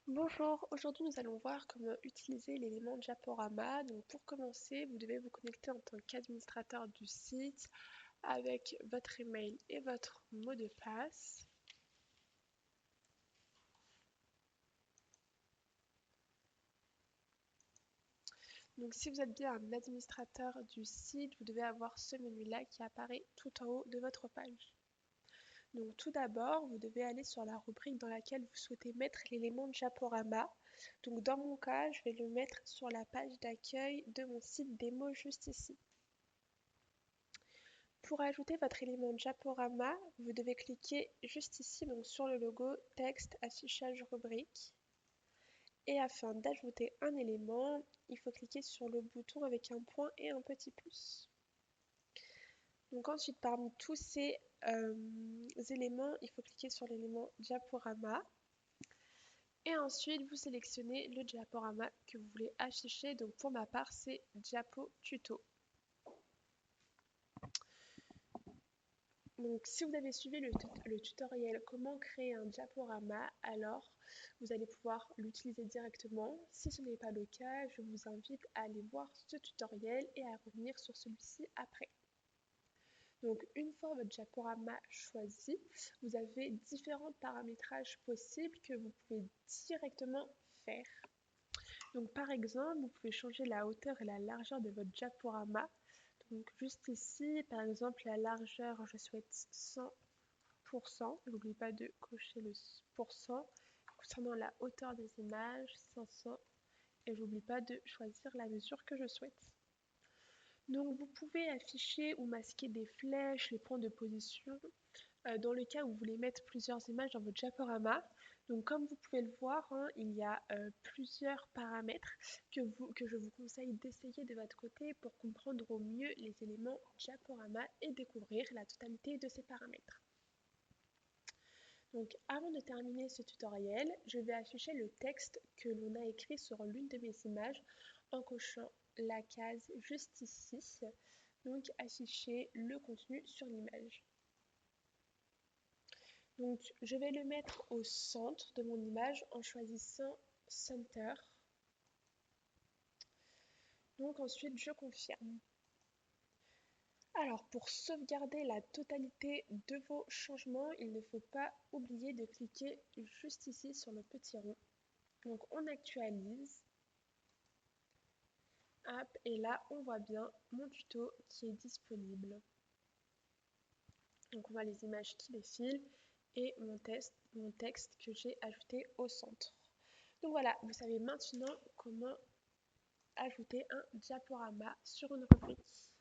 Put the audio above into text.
Bonjour, aujourd'hui nous allons voir comment utiliser l'élément Diaporama. Donc pour commencer, vous devez vous connecter en tant qu'administrateur du site avec votre email et votre mot de passe. Donc si vous êtes bien un administrateur du site, vous devez avoir ce menu-là qui apparaît tout en haut de votre page. Donc tout d'abord, vous devez aller sur la rubrique dans laquelle vous souhaitez mettre l'élément Diaporama. Donc dans mon cas, je vais le mettre sur la page d'accueil de mon site démo juste ici. Pour ajouter votre élément Diaporama, vous devez cliquer juste ici donc sur le logo texte affichage rubrique. Et afin d'ajouter un élément, il faut cliquer sur le bouton avec un point et un petit pouce. Donc ensuite, parmi tous ces éléments, il faut cliquer sur l'élément Diaporama. Et ensuite, vous sélectionnez le diaporama que vous voulez afficher. Donc pour ma part, c'est Diapo Tuto. Donc si vous avez suivi le tutoriel comment créer un diaporama, alors vous allez pouvoir l'utiliser directement. Si ce n'est pas le cas, je vous invite à aller voir ce tutoriel et à revenir sur celui-ci après. Donc une fois votre diaporama choisi, vous avez différents paramétrages possibles que vous pouvez directement faire. Donc par exemple, vous pouvez changer la hauteur et la largeur de votre diaporama. Donc juste ici, par exemple, la largeur, je souhaite 100%. N'oubliez pas de cocher le pourcent. Concernant la hauteur des images, 500. Et j'oublie pas de choisir la mesure que je souhaite. Donc vous pouvez afficher ou masquer des flèches, les points de position, dans le cas où vous voulez mettre plusieurs images dans votre diaporama. Donc comme vous pouvez le voir, hein, il y a plusieurs paramètres que je vous conseille d'essayer de votre côté pour comprendre au mieux les éléments diaporama et découvrir la totalité de ces paramètres. Donc avant de terminer ce tutoriel, je vais afficher le texte que l'on a écrit sur l'une de mes images en cochant la case juste ici, donc afficher le contenu sur l'image. Donc je vais le mettre au centre de mon image en choisissant Center. Donc ensuite je confirme. Alors pour sauvegarder la totalité de vos changements, il ne faut pas oublier de cliquer juste ici sur le petit rond. Donc on actualise. Hop, et là on voit bien mon tuto qui est disponible. Donc on voit les images qui défilent et mon texte que j'ai ajouté au centre. Donc voilà, vous savez maintenant comment ajouter un diaporama sur une rubrique.